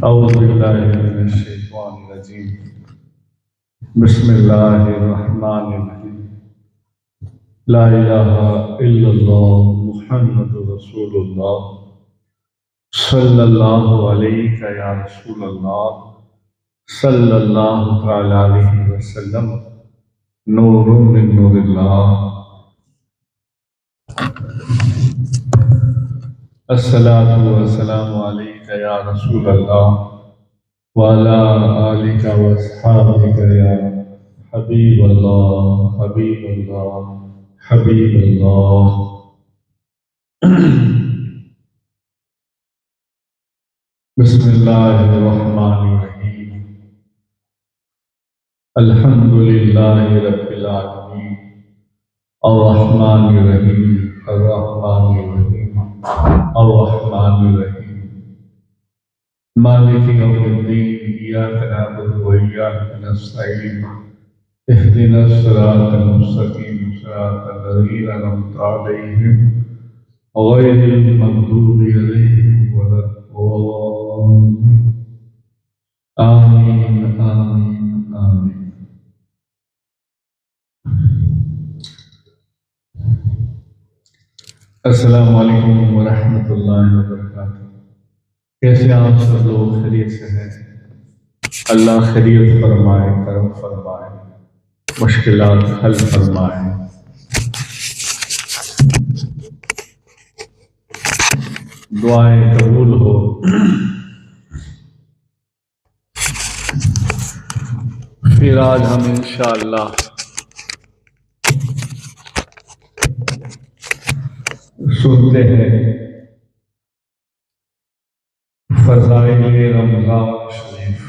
اعوذ باللہ من الشیطان الرجیم بسم اللہ الرحمن الرحیم لا الہ الا اللہ محمد رسول اللہ صلی اللہ علیہ یا رسول اللہ صلی اللہ تعالی علیہ وسلم نور من نور اللہ الصلاۃ والسلام علیک یا رسول اللہ وعلی آلک واصحابک یا حبیب اللہ حبیب اللہ حبیب اللہ۔ بسم اللہ الرحمن الرحیم الحمد للہ رب العالمین الرحمن الرحیم الرحمن الرحیم الرحمن الرحیم مالک یوم الدین ایاک نعبد و ایاک نستعین اهدنا الصراط المستقیم صراط الذین انعمت علیہم غیر المغضوب علیہم ولا الضالین آمین آمین آمین۔ السلام علیکم ورحمۃ اللہ وبرکاتہ۔ کیسے آپ سب لوگ خیریت سے ہیں؟ اللہ خیریت فرمائے، کرم فرمائے، مشکلات حل فرمائے۔ دعائیں قبول ہو۔ پھر آج ہم انشاءاللہ سنتے ہیں فضائل رمضان شریف۔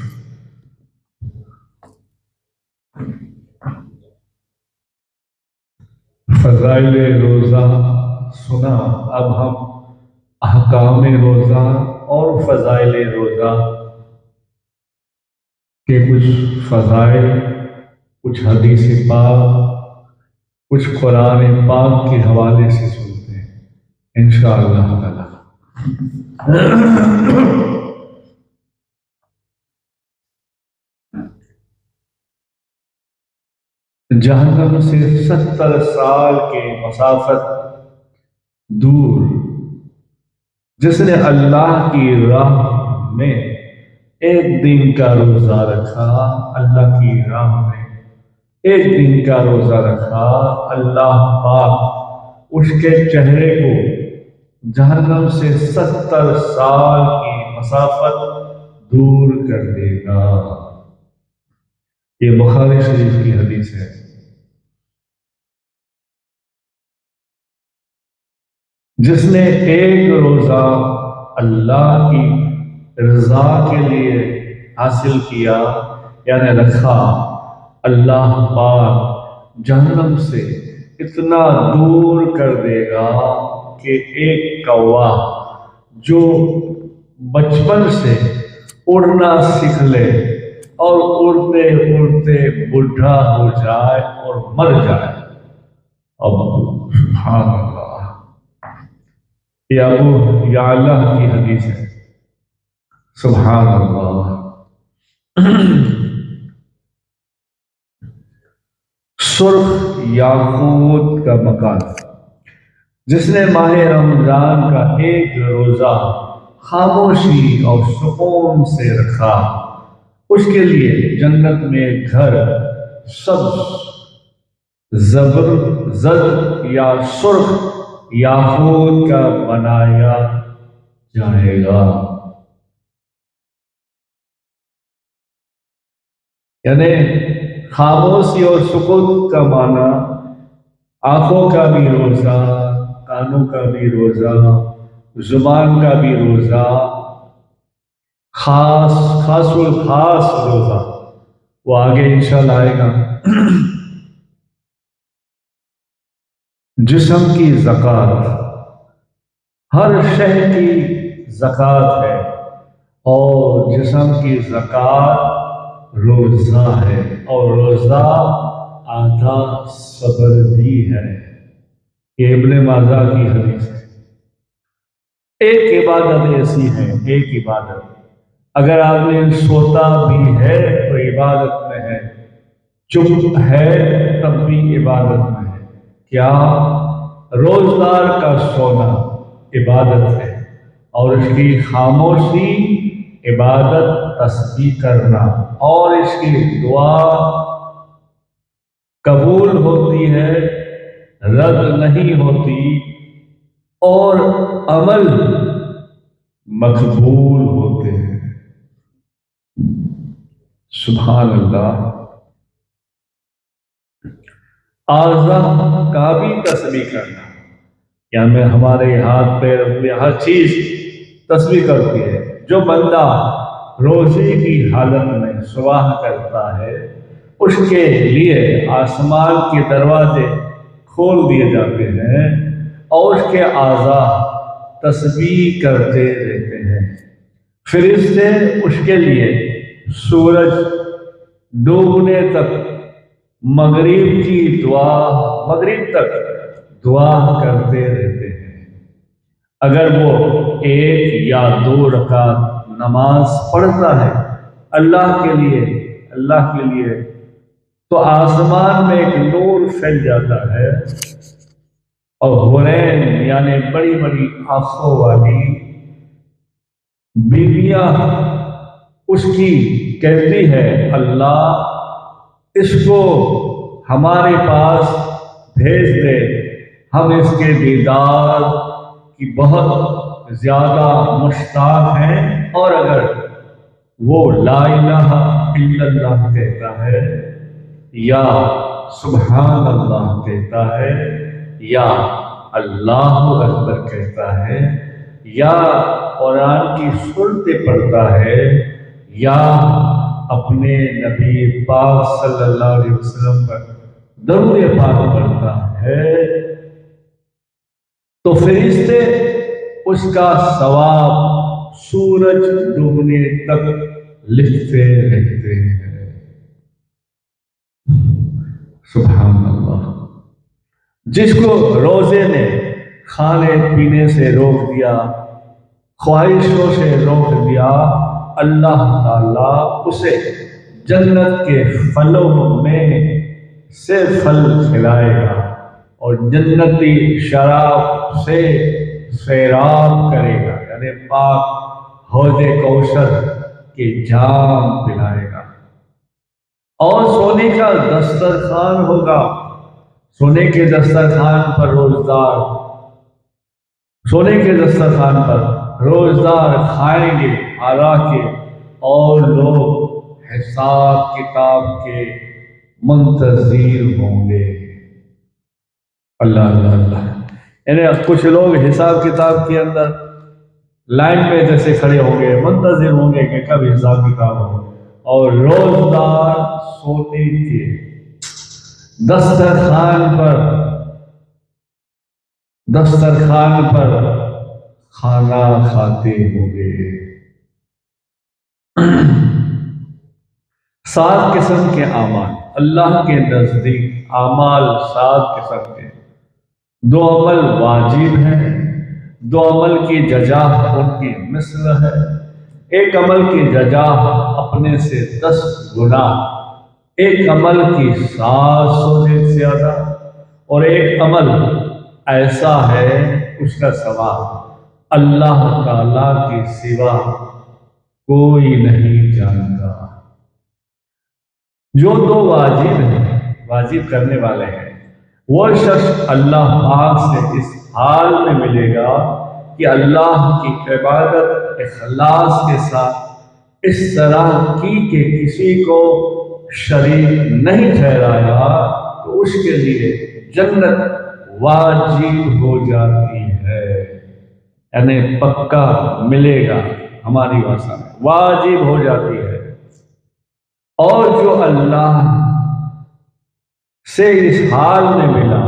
فضائل روزہ سنا، اب ہم احکام روزہ اور فضائل روزہ کے کچھ فضائل، کچھ حدیث پاک، کچھ قرآن پاک کے حوالے سے سنتے ہیں انشاءاللہ تعالی۔ جہنم سے 70 سال کے مسافت دور جس نے اللہ کی راہ میں ایک دن کا روزہ رکھا، اللہ کی راہ میں ایک دن کا روزہ رکھا، اللہ پاک اس کے چہرے کو جہنم سے 70 سال کی مسافت دور کر دے گا۔ یہ بخاری شریف کی حدیث ہے۔ جس نے ایک روزہ اللہ کی رضا کے لیے حاصل کیا یعنی رکھا، اللہ پاک جہنم سے اتنا دور کر دے گا کہ ایک کوا جو بچپن سے اڑنا سیکھ لے اور اڑتے اڑتے بوڑھا ہو جائے اور مر جائے، اب سبحان اللہ، یہ ابو یعلا کی حدیث ہے، سبحان اللہ۔ سرخ یاقوت کا مکان جس نے ماہ رمضان کا ایک روزہ خاموشی اور سکون سے رکھا، اس کے لیے جنت میں گھر سبز زرد یا سرخ یاقوت کا بنایا جائے گا۔ یعنی خاموشی اور سکون کا معنی آنکھوں کا بھی روزہ، کانوں کا بھی روزہ، زبان کا بھی روزہ، خاص الخاص روزہ، وہ آگے انشاءاللہ آئے گا۔ جسم کی زکوٰۃ، ہر شے کی زکوٰۃ ہے اور جسم کی زکوٰۃ روزہ ہے، اور روزہ آدھا صبر بھی ہے۔ یہ ابن ماجہ کی حدیث ہے۔ ایک عبادت ایسی ہے، ایک عبادت اگر آدمی سوتا بھی ہے تو عبادت میں ہے، چپ ہے تب بھی عبادت میں ہے۔ کیا؟ روزدار کا سونا عبادت ہے، اور اس کی خاموشی عبادت، تسبیح کرنا، اور اس کی دعا قبول ہوتی ہے، رد نہیں ہوتی، اور عمل مقبول ہوتے ہیں۔ سبحان اللہ۔ اعضاء کا بھی تسبیح کرنا، یعنی ہمارے ہاتھ پیر ہر چیز تسبیح کرتی ہے۔ جو بندہ روزے کی حالت میں سبح کرتا ہے، اس کے لیے آسمان کے دروازے کھول دیے جاتے ہیں، اور اس کے اعضاء تسبیح کرتے رہتے ہیں۔ فرشتے اس کے لیے سورج ڈوبنے تک مغرب تک دعا کرتے رہتے ہیں۔ اگر وہ 1 یا 2 رکعت نماز پڑھتا ہے اللہ کے لیے تو آسمان میں ایک نور پھیل جاتا ہے، اور حورین یعنی بڑی بڑی آنکھوں والی بیویاں اس کی کہتی ہے، اللہ اس کو ہمارے پاس بھیج دے، ہم اس کے دیدار کی بہت زیادہ مشتاق ہیں۔ اور اگر وہ لا الہ الا اللہ کہتا ہے، یا سبحان اللہ کہتا ہے، یا اللہ اکبر کہتا ہے، یا قرآن کی سورتیں پڑھتا ہے، یا اپنے نبی پاک صلی اللہ علیہ وسلم پر درود پاک پڑھتا ہے، تو فرشتے اس کا ثواب سورج ڈوبنے تک لکھتے رہتے ہیں۔ سبحان اللہ۔ جس کو روزے نے کھانے پینے سے روک دیا، خواہشوں سے روک دیا، اللہ تعالیٰ اسے جنت کے پھلوں میں سے پھل کھلائے گا، اور جنتی شراب سے سیراب کرے گا، یعنی پاک حوض کوثر کے جام پلائے گا، اور سونے کا دسترخوان ہوگا۔ سونے کے دسترخوان پر روزدار کھائیں گے، حالانکہ اور لوگ حساب کتاب کے منتظر ہوں گے۔ اللہ اللہ اللہ۔ یعنی کچھ لوگ حساب کتاب کے اندر لائن میں جیسے کھڑے ہوں گے، منتظر ہوں گے کہ کب حساب کتاب ہو، اور روزدار سونے کے دسترخوان پر کھانا کھاتے ہوں گے۔ 7 قسم کے اعمال اللہ کے نزدیک، اعمال 7 قسم کے۔ 2 عمل واجب ہیں، 2 عمل کی جزا ان کی مثل ہے۔ 1 عمل کی جزا اپنے سے 10 گنا، 1 عمل کی 700 سے زیادہ، اور 1 عمل ایسا ہے اس کا ثواب اللہ تعالیٰ کے سوا کوئی نہیں جانتا۔ جو 2 واجب ہیں، واجب کرنے والے ہیں، وہ شخص اللہ پاک سے اس حال میں ملے گا کہ اللہ کی عبادت اخلاص کے ساتھ اس طرح کی کہ کسی کو شریک نہیں ٹھہرایا، تو اس کے لیے جنت واجب ہو جاتی ہے، یعنی پکا ملے گا، ہماری بھاشا میں واجب ہو جاتی ہے۔ اور جو اللہ سے اس حال میں ملا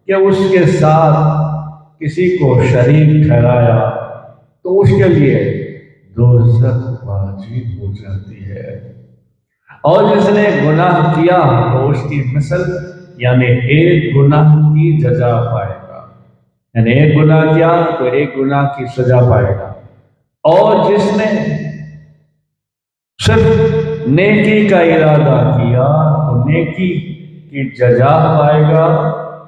کہ اس کے ساتھ کسی کو شریک ٹھہرایا، تو اس کے لیے دوزخ واجب ہو جاتی ہے۔ اور جس نے گناہ کیا تو اس کی مثل، یعنی 1 گناہ کی جزا پائے گا، یعنی 1 گناہ کیا تو 1 گناہ کی سزا پائے گا۔ اور جس نے صرف نیکی کا ارادہ کیا تو نیکی کی جزا پائے گا،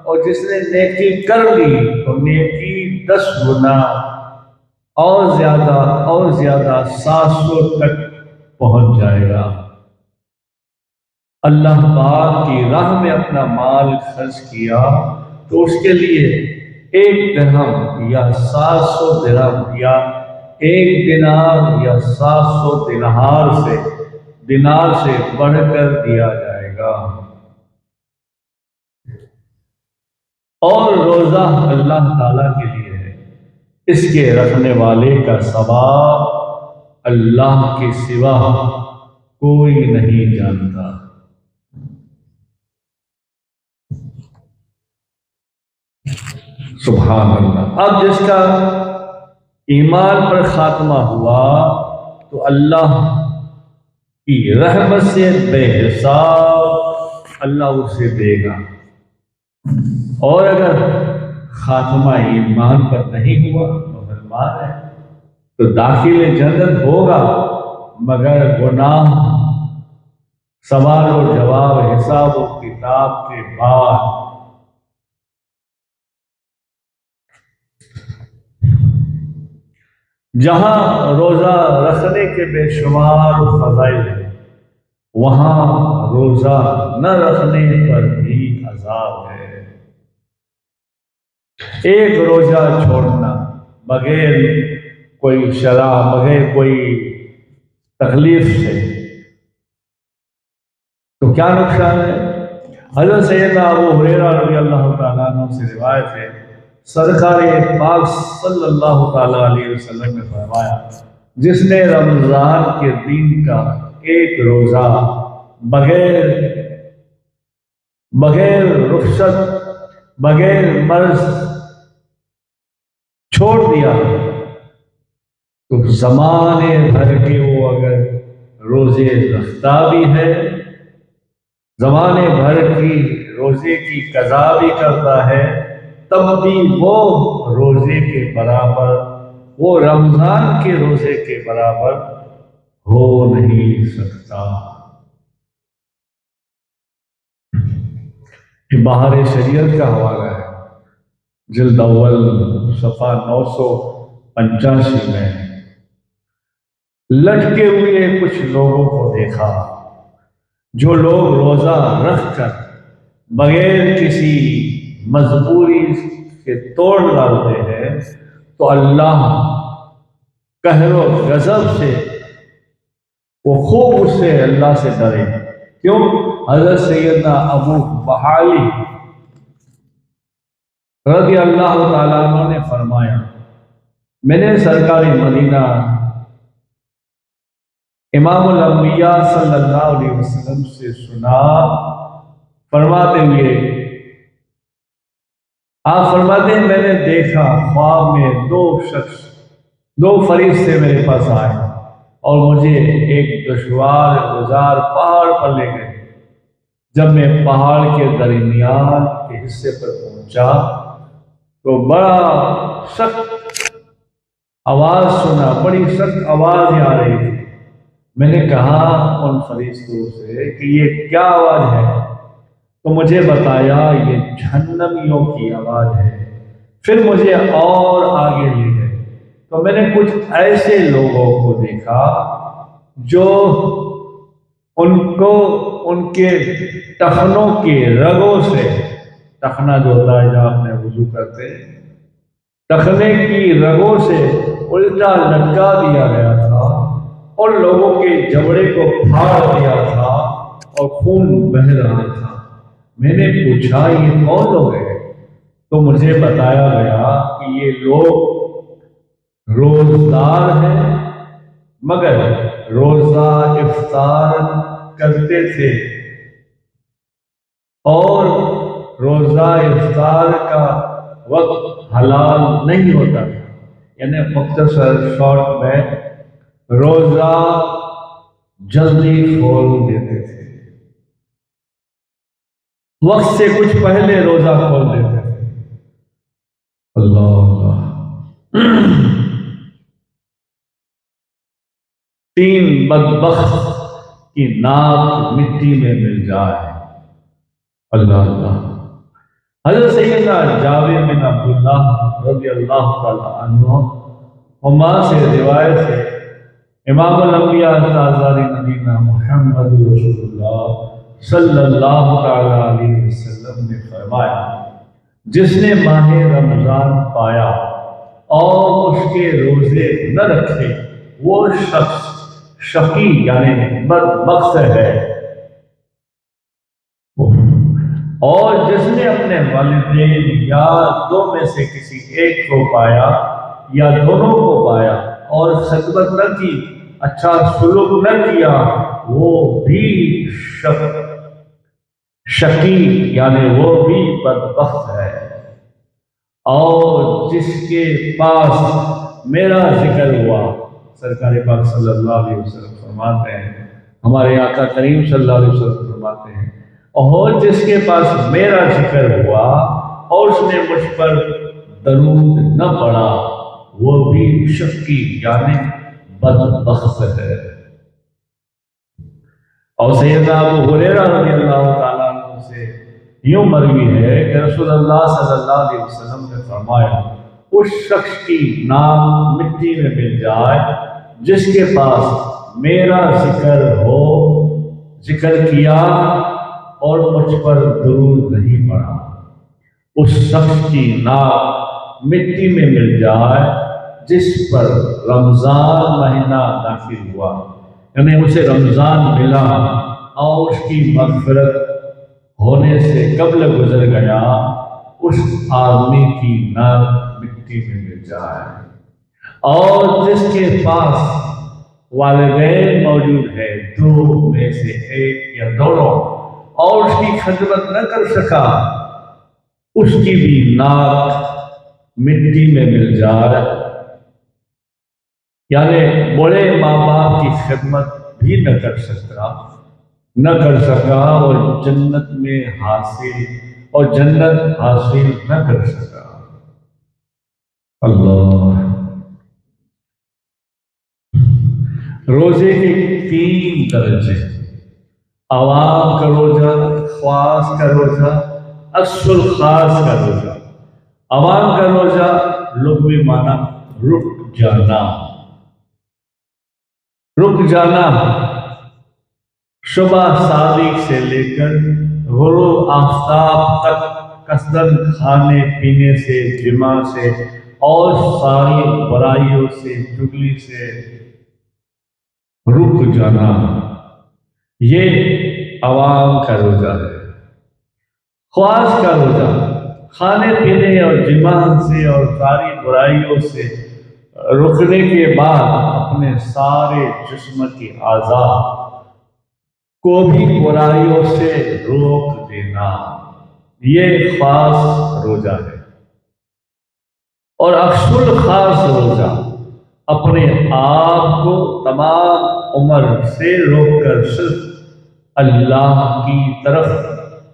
اور جس نے نیکی کر لی تو نیکی 10 گنا اور زیادہ 700 تک پہنچ جائے گا۔ اللہ پاک کی راہ میں اپنا مال خرچ کیا تو اس کے لیے 1 درہم یا 700 درہم یا 1 دینار یا 700 دینار سے بڑھ کر دیا جائے گا۔ اور روزہ اللہ تعالیٰ کے لیے ہے، اس کے رکھنے والے کا ثواب اللہ کے سوا کوئی نہیں جانتا۔ سبحان اللہ۔ اب جس کا ایمان پر خاتمہ ہوا تو اللہ کی رحمت سے بے حساب اللہ اسے دے گا، اور اگر خاتمہ ایمان پر نہیں ہوا مسلمان ہے تو داخل جنت ہوگا، مگر گناہ سوال و جواب حساب و کتاب کے بعد جہاں روزہ رکھنے کے بے شمار فضائل ہیں، وہاں روزہ نہ رکھنے پر بھی عذاب ہے۔ ایک روزہ چھوڑنا بغیر کوئی شرح، بغیر کوئی تکلیف سے تو کیا نقصان ہے؟ حضرت سیدنا ابو ہریرہ رضی اللہ تعالیٰ عنہ سے روایت ہے، سرکار پاک صلی اللہ تعالیٰ علیہ وسلم نے فرمایا، جس نے رمضان کے دن کا ایک روزہ بغیر رخصت، بغیر مرض چھوڑ دیا تو زمانے بھر کے وہ اگر روزے رکھتا بھی ہے، زمانے بھر کی روزے کی قضا بھی کرتا ہے، تب بھی وہ روزے کے برابر، وہ رمضان کے روزے کے برابر ہو نہیں سکتا۔ یہ بہار شریعت کا حوالہ ہے، جلد اول صفحہ 985 میں۔ لٹکے ہوئے کچھ لوگوں کو دیکھا، جو لوگ روزہ رکھ کر بغیر کسی مجبوری کے توڑ ڈالتے ہیں تو اللہ قہر و غضب سے وہ خوب اس سے اللہ سے ڈرے۔ کیوں؟ حضرت سیدنا ابو بحالی رضی اللہ تعالیٰ عنہ نے فرمایا، میں نے سرکار مدینہ امام الانبیاء صلی اللہ علیہ وسلم سے سنا فرماتے ہوئے، آپ فرماتے ہیں، میں نے دیکھا خواب میں دو فرشتے میرے پاس آئے اور مجھے ایک دشوار گزار پہاڑ پر لے گئے۔ جب میں پہاڑ کے درمیان کے حصے پر پہنچا تو بڑا سخت آواز سنا، بڑی سخت آواز آ رہی تھی۔ میں نے کہا ان فرشتوں سے کہ یہ کیا آواز ہے؟ تو مجھے بتایا یہ جہنمیوں کی آواز ہے۔ پھر مجھے اور آگے لے گئے تو میں نے کچھ ایسے لوگوں کو دیکھا جو ان کے ٹخنوں کے رگوں سے، ٹخنا جو ہوتا ہے جہاں اپنے وضو کرتے ہیں، ٹخنے کی رگوں سے الٹا لٹکا دیا گیا تھا، اور لوگوں کے جبڑے کو پھاڑ دیا تھا اور خون بہہ رہا تھا۔ میں نے پوچھا یہ کون لوگ ہیں؟ تو مجھے بتایا گیا کہ یہ لوگ روزدار ہیں، مگر روزہ افطار کرتے تھے اور روزہ افطار کا وقت حلال نہیں ہوتا تھا، یعنی مختصر شارٹ میں روزہ جلدی کھول دیتے تھے، وقت سے کچھ پہلے روزہ کھول دیتے تھے۔ اللہ تین بدبخت کی ناک مٹی میں مل جائے۔ اللہ اللہ۔ حضرت سیدنا جابر بن عبداللہ رضی اللہ تعالی عنہ ہما سے روایت ہے، امام الانبیاء تاجدار مدینہ محمد رسول اللہ صلی اللہ تعالی علیہ وسلم نے فرمایا، جس نے ماہ رمضان پایا اور اس کے روزے نہ رکھے وہ شخص شقی یعنی بدبخت ہے، اور جس نے اپنے والدین یا دو میں سے کسی ایک کو پایا یا دونوں کو پایا اور خدمت نہ کی، اچھا سلوک نہ کیا، وہ بھی شقی یعنی وہ بھی بدبخت ہے۔ اور جس کے پاس میرا ذکر ہوا، سرکار پاک صلی اللہ علیہ وسلم فرماتے ہیں، ہمارے آقا کریم صلی اللہ علیہ وسلم فرماتے ہیں، اور جس کے پاس میرا ذکر ہوا اور اس نے مجھ پر درود نہ پڑھا وہ بھی شقی یعنی بدبخت ہے۔ اور سیدنا ابو ہریرہ رضی اللہ تعالیٰ عنہ سے یوں مروی ہے کہ رسول اللہ صلی اللہ علیہ وسلم نے فرمایا، اس شخص کی نام مٹی میں مل جائے جس کے پاس میرا ذکر ہو، ذکر کیا اور مجھ پر درود نہیں پڑا، اس شخص کی نام مٹی میں مل جائے جس پر رمضان مہینہ داخل ہوا، یعنی اسے رمضان ملا اور اس کی مغفرت ہونے سے قبل گزر گیا، اس آدمی کی ناک مٹی میں مل جائے۔ اور جس کے پاس والدین موجود ہے، دو میں سے ایک یا دونوں، اور اس کی خدمت نہ کر سکا، اس کی بھی ناک مٹی میں مل جائے، یعنی بڑے ماں باپ کی خدمت بھی نہ کر سکا اور جنت میں جنت حاصل نہ کر سکا۔ اللہ۔ روزے کے 3 درجے، عوام کا روزہ، خاص کا روزہ، اصل خاص کا روزہ۔ عوام کا روزہ لغوی معنی رک جانا، رک جانا، صبح صادق سے لے کر غروب آفتاب تک قصداً کھانے پینے سے، جماع سے اور ساری برائیوں سے، چغلی سے رک جانا، یہ عوام کا روزہ ہے۔ خواص کا روزہ کھانے پینے اور جماع سے اور ساری برائیوں سے رکنے کے بعد اپنے سارے جسم کی اعضاء کو بھی برائیوں سے روک دینا، یہ خاص روزہ ہے۔ اور اصل خاص روزہ اپنے آپ کو تمام عمر سے روک کر صرف اللہ کی طرف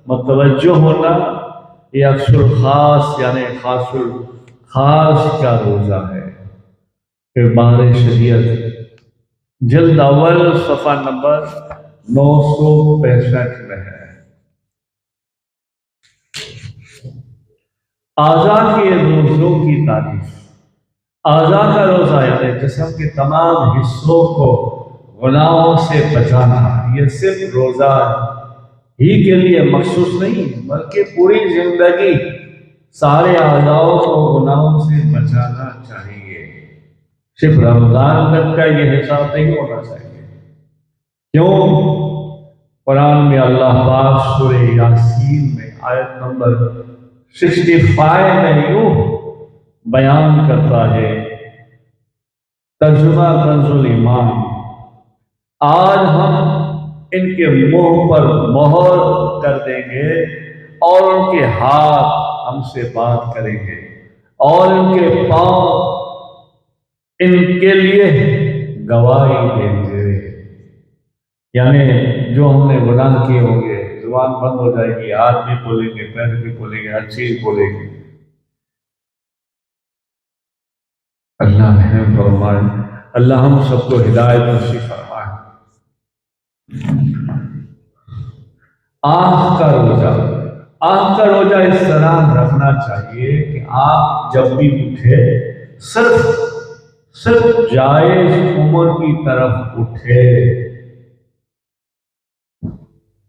متوجہ ہونا، یہ اصل خاص یعنی خاص کا روزہ ہے۔ پھر بار شریعت جلد اول صفحہ نمبر 965 میں ہے۔ اعضاء کے روزوں کی تعریف۔ اعضاء کا روزہ یعنی جسم کے تمام حصوں کو گناہوں سے بچانا، یہ صرف روزہ ہی کے لیے مخصوص نہیں بلکہ پوری زندگی سارے اعضاء کو گناہوں سے بچانا چاہیے، صرف رمضان تک کا یہ حساب نہیں ہونا چاہیے۔ کیوں؟ قرآن میں اللہ پاک سورہ یاسین میں آیت نمبر 65 میں یوں بیان کرتا ہے، ترجمہ کنز الایمان، آج ہم ان کے منہ پر مہر کر دیں گے اور ان کے ہاتھ ہم سے بات کریں گے اور ان کے پاؤں ان کے لیے گواہی دیں گے، یعنی جو ہم نے گناہ کیے ہوں گے زبان بند ہو جائے گی، ہاتھ بھی کھولیں گے، پیر بھی کھولیں گے، ہر چیز کھولیں گے۔ اللہ رحم فرمائے۔ اللہ ہم سب کو ہدایت نصیب فرمائے۔ آنکھ کا روزہ، آنکھ کا روزہ اس طرح رکھنا چاہیے کہ آپ جب بھی اٹھے صرف جائز عمر کی طرف اٹھے۔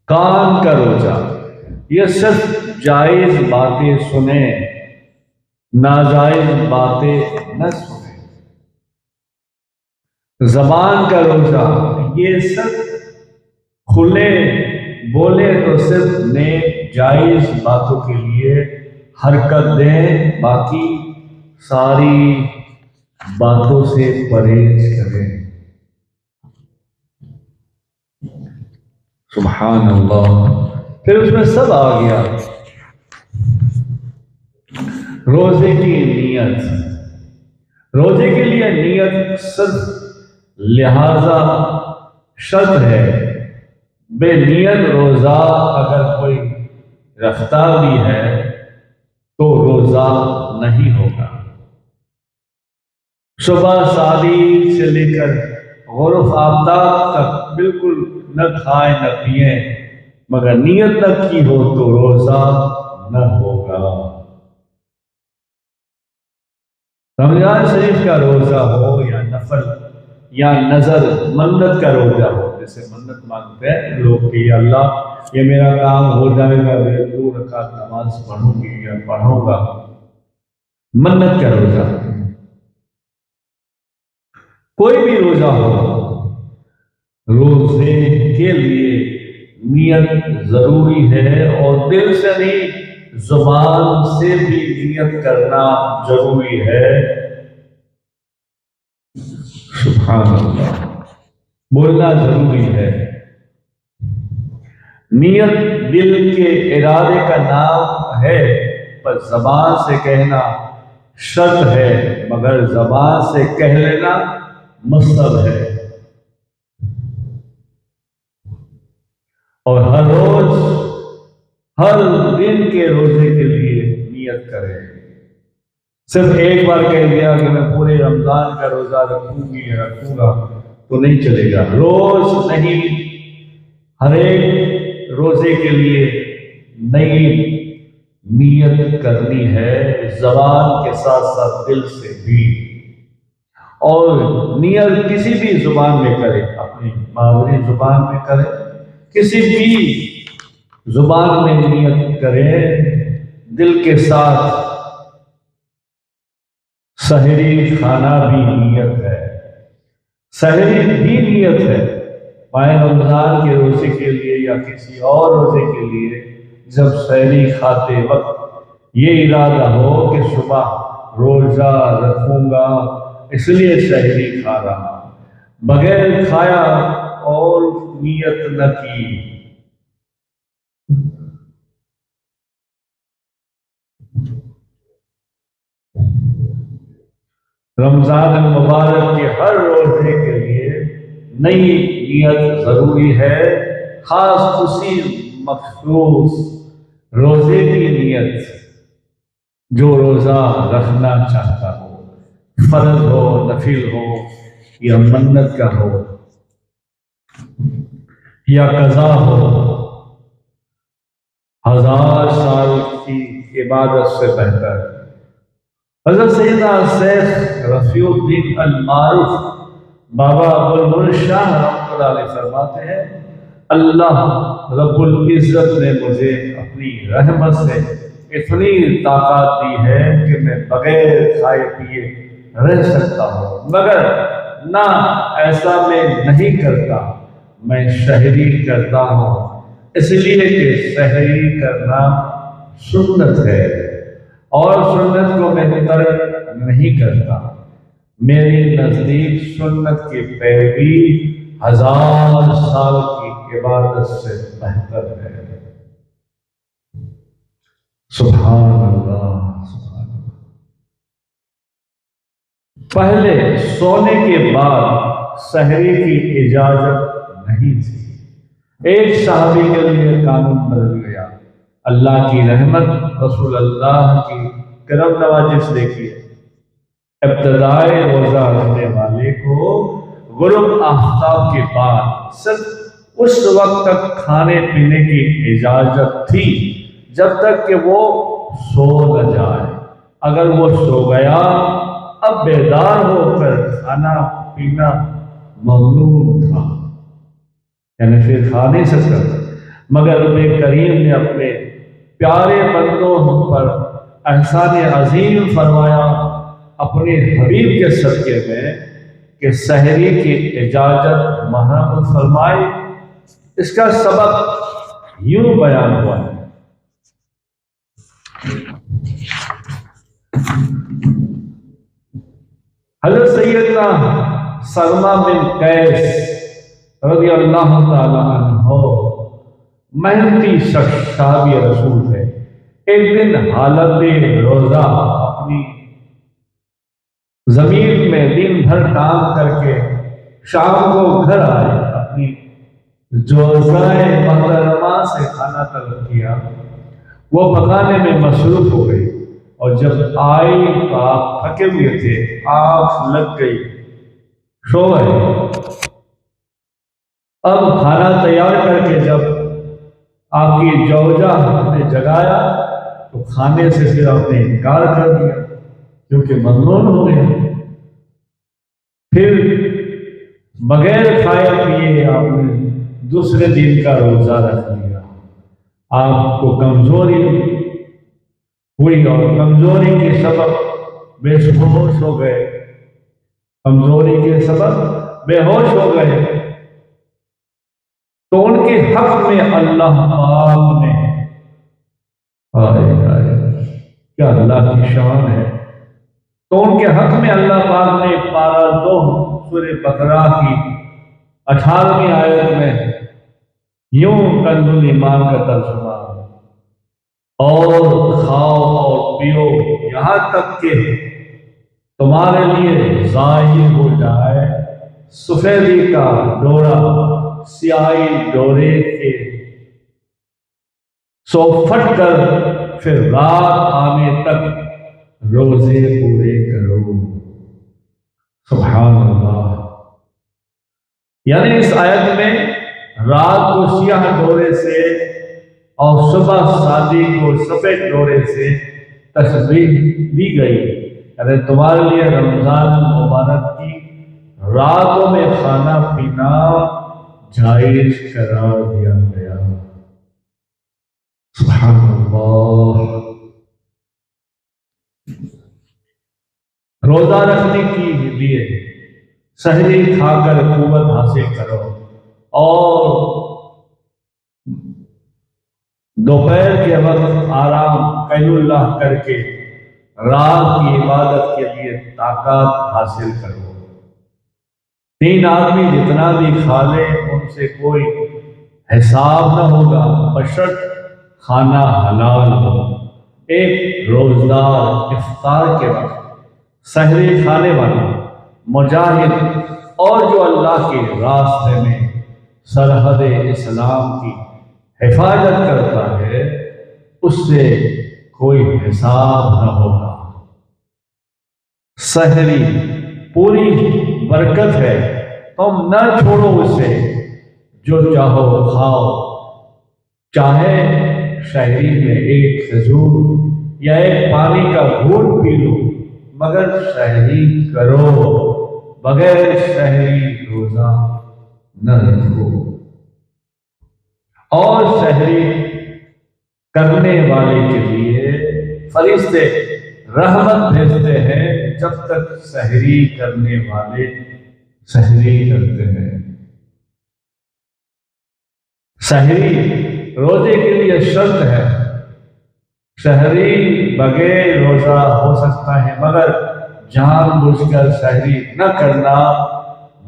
کان کا روزہ، یہ صرف جائز باتیں سنیں، ناجائز باتیں نہ سنیں۔ زبان کا روزہ، یہ صرف کھلے بولے تو صرف نیک جائز باتوں کے لیے حرکت دیں، باقی ساری باتوں سے پرہیز کریں۔ سبحان اللہ۔ پھر اس میں سب آ گیا، روزے کی نیت، روزے کے لیے نیت صرف لہذا شرط ہے، بے نیت روزہ اگر کوئی رکھتا بھی ہے تو روزہ نہیں ہوگا۔ صبح صادق سے لے کر غروب آفتاب تک بالکل نہ کھائیں نہ پئیں، مگر نیت نہ کی ہو تو روزہ نہ ہوگا۔ رمضان شریف کا روزہ ہو یا نفل یا نظر منت کا روزہ ہو، جیسے منت مانگتے ہیں لوگ کہ اللہ یہ میرا کام ہو جائے گا، میں 2 رکعت نماز پڑھوں گی یا پڑھوں گا، منت کا روزہ۔ کوئی بھی روزہ ہو، روزے کے لیے نیت ضروری ہے، اور دل سے نہیں زبان سے بھی نیت کرنا ضروری ہے۔ سبحان اللہ، بولنا ضروری ہے۔ نیت دل کے ارادے کا نام ہے، پر زبان سے کہنا شرط ہے، مگر زبان سے کہہ لینا مصلحت ہے۔ اور ہر روز ہر دن کے روزے کے لیے نیت کرے۔ صرف ایک بار کہہ دیا کہ میں پورے رمضان کا روزہ رکھوں گی یا رکھوں گا تو نہیں چلے گا، روز نہیں، ہر ایک روزے کے لیے نئی نیت کرنی ہے، زبان کے ساتھ ساتھ دل سے بھی۔ اور نیت کسی بھی زبان میں کرے، اپنی مادری زبان میں کرے، کسی بھی زبان میں نیت کرے، دل کے ساتھ۔ سحری کھانا بھی نیت ہے، سحری بھی نیت ہے۔ ماہ رمضان کے روزے کے لیے یا کسی اور روزے کے لیے جب سحری کھاتے وقت یہ ارادہ ہو کہ صبح روزہ رکھوں گا اس لیے سحری کھا رہا، بغیر کھایا اور نیت نہ کی، رمضان المبارک کے ہر روزے کے لیے نئی نیت ضروری ہے، خاص اسی مخصوص روزے کی نیت جو روزہ رکھنا چاہتا ہو، فرض ہو، نفل ہو یا منت کا ہو یا قضا ہو، 1000 سال کی عبادت سے بہتر۔ حضرت سیدنا شیخ رفیع الدین المعروف بابا ابوالمنیر شاہ رحمۃ اللہ علیہ فرماتے ہیں، اللہ رب العزت نے مجھے اپنی رحمت سے اتنی طاقت دی ہے کہ میں بغیر کھائے پیے رہ سکتا ہوں، مگر نہ ایسا میں نہیں کرتا، میں سحری کرتا ہوں، اس لیے کہ سحری کرنا سنت ہے، اور سنت کو میں ترک نہیں کرتا۔ میری نزدیک سنت کی پیروی 1000 سال کی عبادت سے بہتر ہے۔ سبحان اللہ، سبحان اللہ۔ پہلے سونے کے بعد سحری کی اجازت نہیں تھی، ایک صحابی کے لیے قانون بدل گیا۔ اللہ کی رحمت، رسول اللہ کی کرم نوازش دیکھیے، ابتدائی روزہ رکھنے والے کو غروب آفتاب کے بعد صرف اس وقت تک کھانے پینے کی اجازت تھی جب تک کہ وہ سو نہ جائے۔ اگر وہ سو گیا اب بیدار ہو کر کھانا پینا ممنوع تھا، یعنی پھر کھا نہیں سکتا۔ مگر رب کریم نے اپنے پیارے بندوں پر احسان عظیم فرمایا اپنے حبیب کے صدقے میں کہ سحری کی اجازت محرم فرمائی۔ اس کا سبب یوں بیان ہوا ہے۔ حضرت سیدنا سلمہ بن قیس رضی اللہ تعالیٰ عنہ محنتی شخص صحابی رسول ہے۔ ایک دن حالت روزہ اپنی زمین میں دن بھر کام کر کے شام کو گھر آئے، اپنی جوزائے محترمہ سے کھانا طلب کیا۔ وہ پکانے میں مصروف ہو گئی اور جب آئی تو آپ تھکے ہوئے تھے، آنکھ لگ گئی، سو گئے۔ اب کھانا تیار کر کے جب آپ کی زوجہ نے جگایا تو کھانے سے پھر آپ نے انکار کر دیا کیونکہ ممنون ہو گیا۔ پھر بغیر کھائے پیے آپ نے دوسرے دن کا روزہ رکھ لیا۔ آپ کو کمزوری ہوئی اور کمزوری کے سبب بے ہوش ہو گئے، کمزوری کے سبب بے ہوش ہو گئے تو ان کے حق میں اللہ پاک نے کیا اللہ کی شان ہے، تو ان کے حق میں اللہ پاک نے پارہ 2 سورہ بقرہ کی 18ویں آیت میں یوں کنز ایمان کا ترجمہ، اور کھاؤ اور پیو یہاں تک کہ تمہارے لیے ظاہر ہو جائے سفیدی کا ڈورا سیاہی ڈورے کے، سو پھٹ کر پھر رات آنے تک روزے پورے کرو۔ سبحان اللہ۔ یعنی اس آیت میں رات کو سیاہ ڈورے سے اور صبح شادی کو سفید ڈورے سے تشریح دی گئی، یعنی تمہارے لیے رمضان مبارک کی راتوں میں کھانا پینا جائز قرار دیا گیا۔ سبحان اللہ۔ روزہ رکھنے کے لیے سحری کھا کر قوت حاصل کرو اور دوپہر کے وقت آرام قیل اللہ کر کے رات کی عبادت کے لیے طاقت حاصل کرو۔ 3 آدمی جتنا بھی کھا لے ان سے کوئی حساب نہ ہوگا بشرط کھانا حلال ہو۔ ایک روزدار افطار کے وقت سحری کھانے والا مجاہد اور جو اللہ کے راستے میں سرحد اسلام کی حفاظت کرتا ہے اس سے کوئی حساب نہ ہوگا۔ سحری پوری برکت ہے، تم نہ چھوڑو اسے، جو چاہو کھاؤ، چاہے سحری میں ایک کھجور یا ایک پانی کا گھونٹ پی لو، مگر سحری کرو، بغیر سحری روزہ نہ رکھو۔ اور سحری کرنے والے کے لیے فرشتے رحمت بھیجتے ہیں جب تک سحری کرنے والے سحری کرتے ہیں۔ سحری روزے کے لیے شرط ہے، سحری بغیر روزہ ہو سکتا ہے مگر جان بوجھ کر سحری نہ کرنا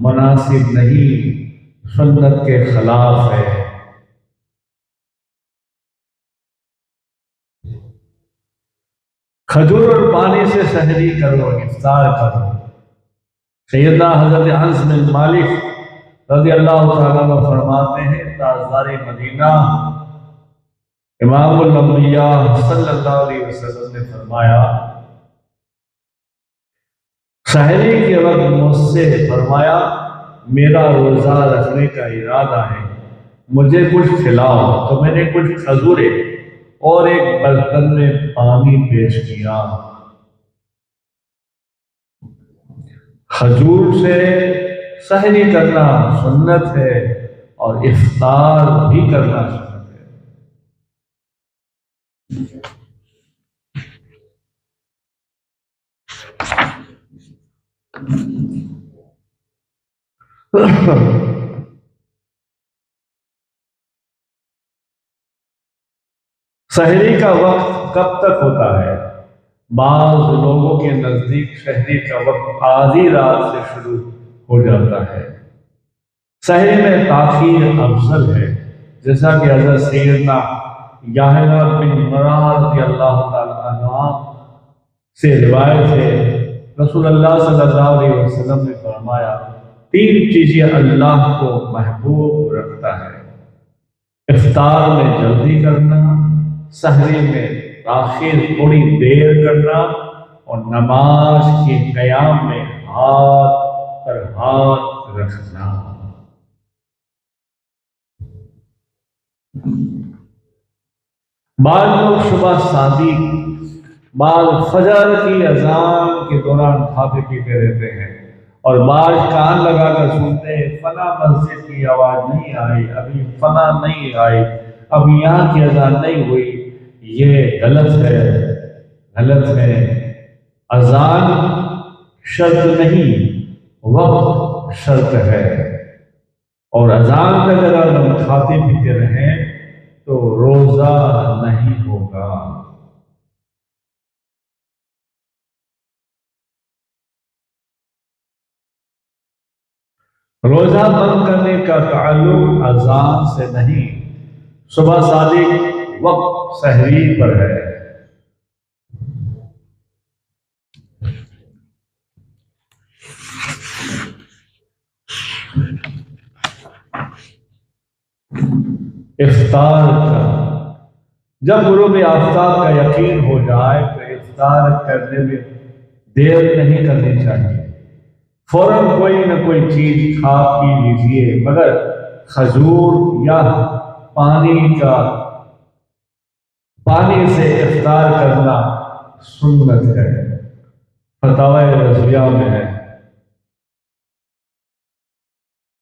مناسب نہیں، سنت کے خلاف ہے۔ کھجور اور پانی سے سحری کرو، افطار کرو۔ سیدنا حضرت انس بن مالک رضی اللہ تعالیٰ عنہ فرماتے ہیں، تاجدار مدینہ امام الانبیاء صلی اللہ علیہ وسلم نے فرمایا سحری کے وقت مجھ سے فرمایا میرا روزہ رکھنے کا ارادہ ہے، مجھے کچھ کھلاؤ۔ تو میں نے کچھ کھجوریں اور ایک برتن میں پانی پیش کیا۔ کھجور سے سحری کرنا سنت ہے اور افطار بھی کرنا سنت ہے۔ سحری کا وقت کب تک ہوتا ہے؟ بعض لوگوں کے نزدیک سحری کا وقت آدھی رات سے شروع ہو جاتا ہے۔ سحری میں تاخیر افضل ہے، جیسا کہ حضرت سیدنا یحییٰ بن مرہ رضی اللہ تعالیٰ عنہ سے روایت ہے، رسول اللہ صلی اللہ علیہ وسلم نے فرمایا 3 چیزیں اللہ کو محبوب رکھتا ہے: افطار میں جلدی کرنا، سحری میں تاخیر تھوڑی دیر کرنا، اور نماز کے قیام میں ہاتھ پر ہاتھ رکھنا۔ بعض لوگ صبح صادق، بعض فجر کی اذان کے دوران کھاتے پیتے رہتے ہیں، اور بعض کان لگا کر سنتے ہیں فلاں مسجد کی آواز نہیں آئی، ابھی فلاں نہیں آئی، اب یہاں کی اذان نہیں ہوئی۔ یہ غلط ہے۔ اذان شرط نہیں، وقت شرط ہے، اور اذان تک اگر ہم کھاتے پیتے رہیں تو روزہ نہیں ہوگا۔ روزہ بند کرنے کا تعلق اذان سے نہیں، صبح صادق وقت سحری پر ہے۔ افطار کا جب غروب آفتاب کا یقین ہو جائے تو افطار کرنے میں دیر نہیں کرنی چاہیے، فوراً کوئی نہ کوئی چیز کھا پی لیجیے، مگر کھجور یا پانی سے افطار کرنا سنت ہے، فتاوی رضویہ میں ہے۔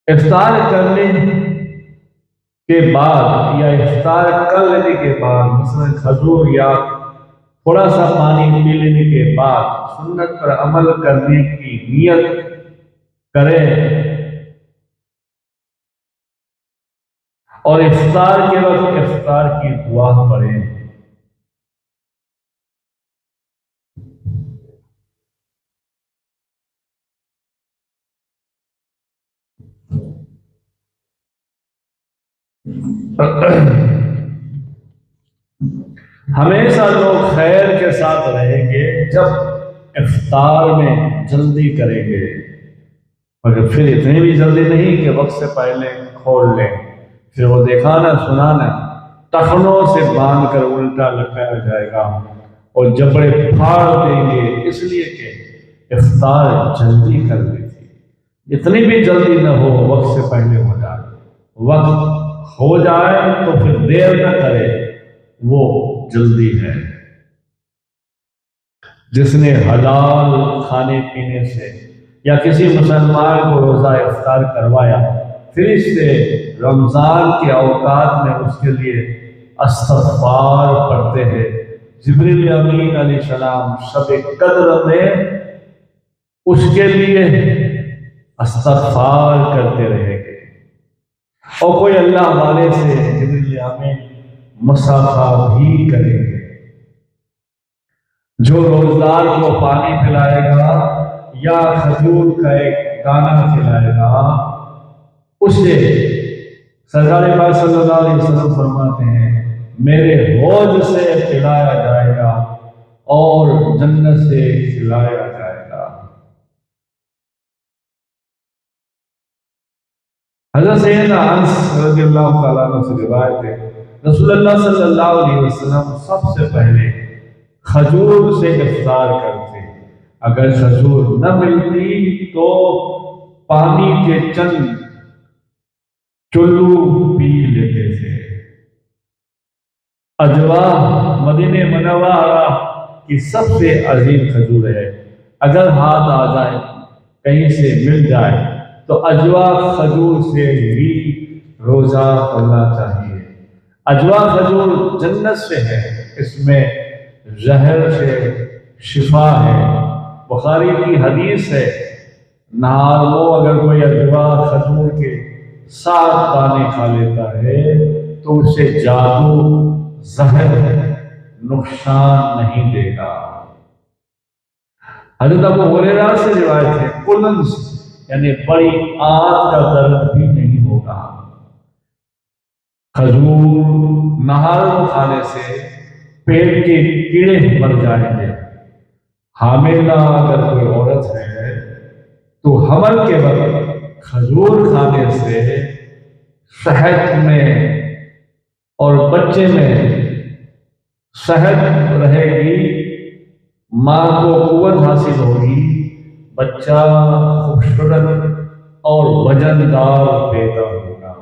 افطار کرنے کے بعد یا افطار کر لینے کے بعد، مثلا کھجور یا تھوڑا سا پانی پی لینے کے بعد سنت پر عمل کرنے کی نیت کریں، اور افطار کے وقت افطار کی دعا پڑھیں۔ ہمیشہ لوگ خیر کے ساتھ رہیں گے جب افطار میں جلدی کریں گے، مگر پھر اتنی بھی جلدی نہیں کہ وقت سے پہلے کھول لیں، پھر وہ دیکھا نہ سنا نہ ٹخنوں سے باندھ کر الٹا لٹکایا جائے گا اور جبڑے پھاڑ دیں گے، اس لیے کہ افطار جلدی کر لی تھی۔ اتنی بھی جلدی نہ ہو وقت سے پہلے ہو جائے، وقت ہو جائے تو پھر دیر نہ کرے، وہ جلدی ہے۔ جس نے حلال کھانے پینے سے یا کسی مسلمان کو روزہ افطار کروایا، پھر اس سے رمضان کے اوقات میں اس کے لیے استغفار پڑھتے ہیں، جبریل امین علیہ السلام شب قدر میں اس کے لیے استغفار کرتے رہیں گے، اور کوئی اللہ والے سے جبریل امین مصافحہ بھی کریں گے۔ جو روزدار کو پانی پلائے گا یا کھجور کا ایک دانہ کھلائے گا، اسے سرکار پاک صلی اللہ علیہ وسلم فرماتے ہیں میرے حوض سے پلایا جائے گا اور جنت سے کھلایا جائے گا۔ حضرت سیدنا انس رضی اللہ تعالیٰ عنہ سے روایت ہے، رسول اللہ صلی اللہ علیہ وسلم سب سے پہلے کھجور سے افطار کرتے، اگر کھجور نہ ملتی تو پانی کے چند چلو پی لیتے تھے۔ اجوا مدینہ منورہ کی سب سے عظیم کھجور ہے۔ اگر ہاتھ آ جائے، کہیں سے مل جائے تو اجوا کھجور سے ہی روزہ کھولنا چاہیے۔ اجوا کھجور جنت سے ہے، اس میں زہر سے شفا ہے۔ بخاری کی حدیث ہے، نہار وہ اگر کوئی اجوا کھجور کے 7 دانے کھا لیتا ہے تو اسے جادو زہر نقصان نہیں دے گا۔ حضرت ابو ہریرہ سے روایت ہے، کلنس یعنی بڑی آنت کا درد بھی نہیں ہوگا۔ کھجور نہار کھانے سے پیٹ کے کیڑے مر جائیں گے۔ حاملہ اگر کوئی عورت ہے تو حمل کے وقت کھجور کھانے سے صحت میں اور بچے میں صحت رہے گی، ماں کو قوت حاصل ہوگی، بچہ خوبصورت اور وزن دار پیدا ہوگا۔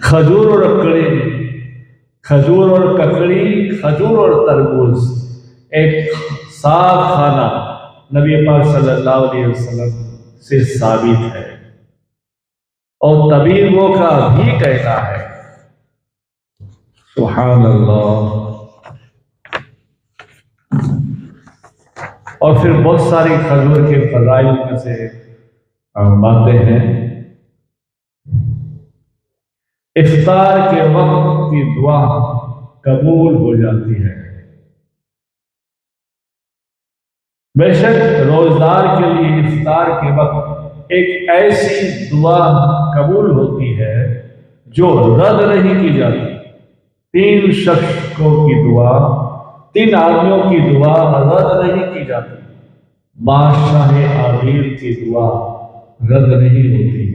کھجور اور ککڑی، کھجور اور تربوز ایک ساتھ کھانا نبی پاک صلی اللہ علیہ وسلم سے ثابت ہے، اور طبیبوں کا بھی کہنا ہے۔ سبحان اللہ۔ اور پھر بہت ساری کھجور کے فضائل میں سے باتیں ہیں۔ افطار کے وقت کی دعا قبول ہو جاتی ہے۔ بے شک روزدار کے لیے افطار کے وقت ایک ایسی دعا قبول ہوتی ہے جو رد نہیں کی جاتی۔ 3 شخصوں کی دعا، 3 آدمیوں کی دعا رد نہیں کی جاتی۔ بادشاہ عادل کی دعا رد نہیں ہوتی،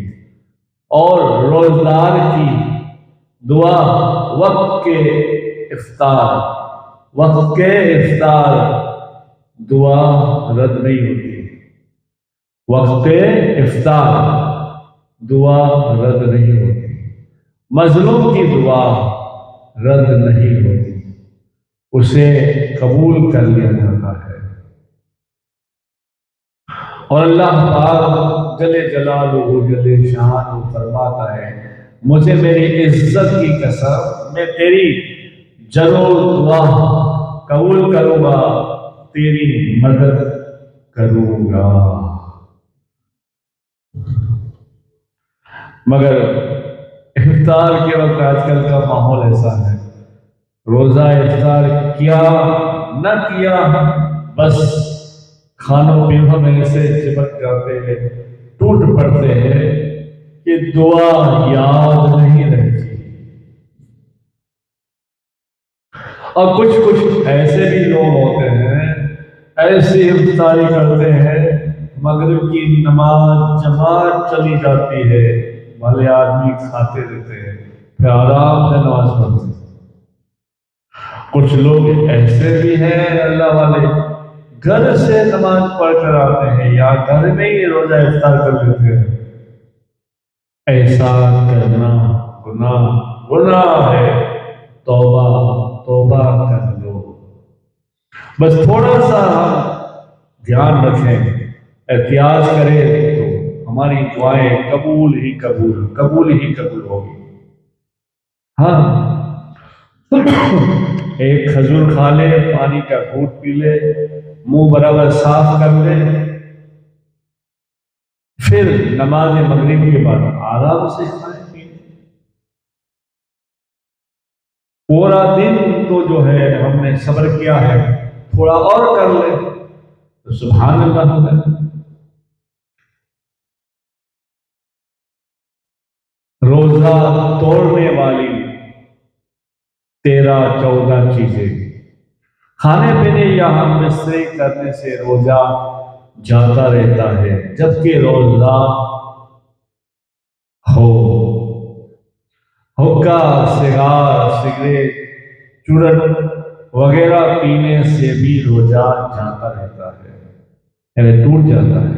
اور روزدار کی دعا وقت کے افطار دعا رد نہیں ہوتی۔ وقت افطار دعا رد نہیں ہوتی۔ مظلوم کی دعا رد نہیں ہوتی، اسے قبول کر لیا جاتا ہے۔ اور اللہ پاک جل جلالہ جل شانہ فرماتا ہے، مجھے میری عزت کی قسم میں تیری ضرور دعا قبول کروں گا، تیری مدد کروں گا۔ مگر افطار کے وقت آج کل کا ماحول ایسا ہے، روزہ افطار کیا نہ کیا، بس کھانوں پیوں میں سے چپک جاتے ہیں، ٹوٹ پڑتے ہیں کہ دعا یاد نہیں رہتی۔ اور کچھ ایسے بھی لوگ ہوتے ہیں، ایسی افطاری کرتے ہیں، مغرب کی نماز جماعت چلی جاتی ہے، بھلے آدمی کھاتے رہتے ہیں، پھر آرام سے نماز پڑھتے ہیں۔ کچھ لوگ ایسے بھی ہیں اللہ والے، گھر سے نماز پڑھ کر آتے ہیں یا گھر میں ہی روزہ افطار کر لیتے ہیں۔ ایسا کرنا گناہ ہے، توبہ کر لو۔ بس تھوڑا سا ہم دھیان رکھیں، احتیاط کریں تو ہماری دعائیں قبول ہی قبول ہوگی۔ ہاں، ایک کھجور کھا لے، پانی کا گھونٹ پی لے، منہ برابر صاف کر لے، پھر نماز مغرب کے بعد آرام سے کھائیں پییں۔ پورا دن تو جو ہے ہم نے صبر کیا ہے، تھوڑا اور کر لے تو سبحان اللہ ہوگا۔ روزہ توڑنے والی 13-14 چیزیں، کھانے پینے یا ہم بستری کرنے سے روزہ جاتا رہتا ہے، جبکہ روزہ حقہ، سگار، سگریٹ، چورن وغیرہ پینے سے بھی روزہ جاتا رہتا ہے، یعنی ٹوٹ جاتا ہے۔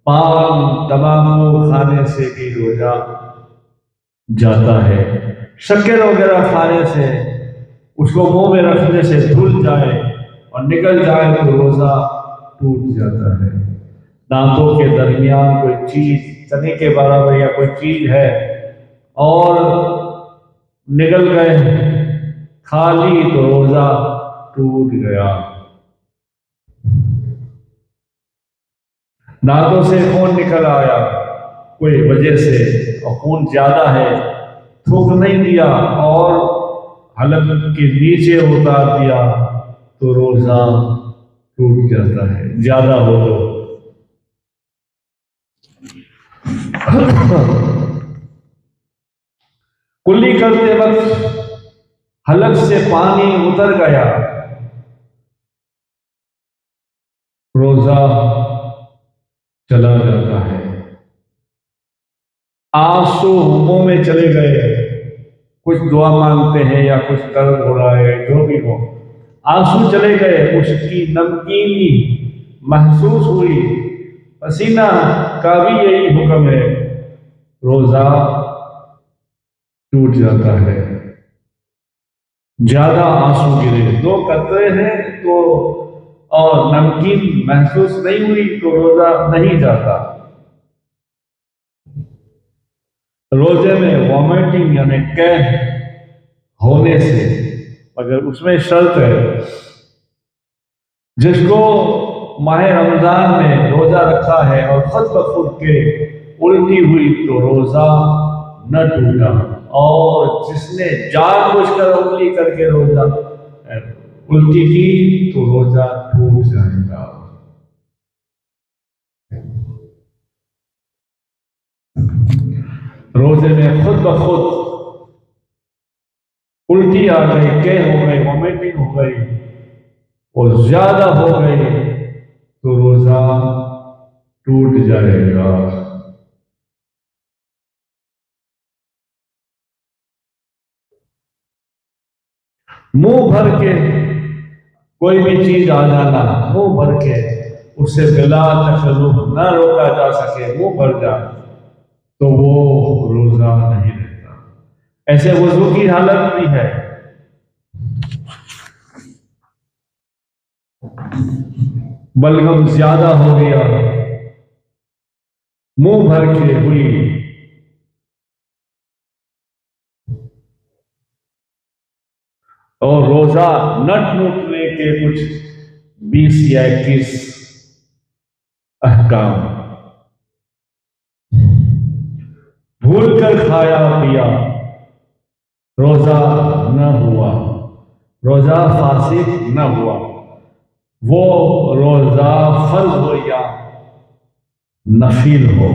پان تمباکو کھانے سے بھی روزہ جاتا ہے۔ شکر وغیرہ کھانے سے، اس کو منہ میں رکھنے سے دھل جائے اور نکل جائے تو روزہ ٹوٹ جاتا ہے۔ دانتوں کے درمیان کوئی چیز چنے کے برابر یا کوئی چیز ہے اور نکل گئے، کھا لی تو روزہ ٹوٹ گیا۔ دانتوں سے خون نکل آیا کوئی وجہ سے اور خون زیادہ ہے، تھوک نہیں دیا اور حلق کے نیچے اتار دیا تو روزہ ٹوٹ جاتا ہے، زیادہ ہو تو۔ کلی کرتے وقت حلق سے پانی اتر گیا، روزہ چلا جاتا ہے۔ آنسو منہ میں چلے گئے، کچھ دعا مانگتے ہیں یا کچھ درد ہو رہا ہے، جو بھی ہو، آنسو چلے گئے، اس کی نمکینی محسوس ہوئی، پسینہ کا بھی یہی حکم ہے، روزہ ٹوٹ جاتا ہے۔ زیادہ آنسو گرے، 2 قطرے ہیں تو اور نمکین محسوس نہیں ہوئی تو روزہ نہیں جاتا۔ روزے میں وامٹنگ یعنی قحط ہونے سے، مگر اس میں شرط ہے، جس کو ماہ رمضان میں روزہ رکھا ہے اور خود بخود کے الٹی ہوئی تو روزہ نہ ٹوٹا، اور جس نے جان بوجھ کر انگلی کر کے روزہ الٹی کی تو روزہ ٹوٹ جائے گا۔ روزے میں خود بخود الٹی آ گئی، کہ ہو گئی، وامٹنگ ہو گئی اور زیادہ ہو گئی تو روزہ ٹوٹ جائے گا۔ منہ بھر کے کوئی بھی چیز آ جانا، منہ بھر کے اس سے بلا تکلف نہ روکا جا سکے، منہ بھر جائے تو وہ روزہ نہیں رہتا۔ ایسے وضو کی حالت بھی ہے، بلغم زیادہ ہو گیا، منہ بھر کے ہوئی اور روزہ نہ ٹوٹنے کے کچھ 20 یا 21 احکام۔ بھول کر کھایا پیا، روزہ نہ ہوا، روزہ فاسد نہ ہوا، وہ روزہ فرض ہو یا نفل ہو۔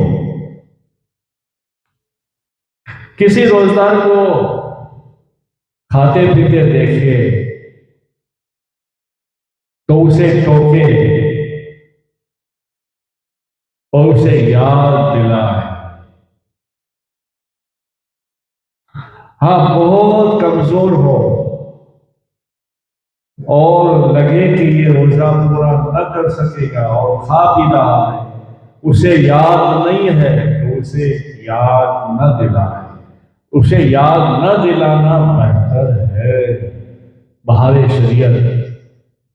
کسی روزدار کو کھاتے پیتے دیکھے تو اسے ٹوکے اور اسے یاد دلائے۔ ہاں، بہت کمزور ہو اور لگے کہ یہ روزہ پورا نہ کر سکے گا اور کھا پی رہا ہے، اسے یاد نہیں ہے تو اسے یاد نہ دلائے، اسے یاد نہ دلانا بہتر ہے۔ بہار شریعت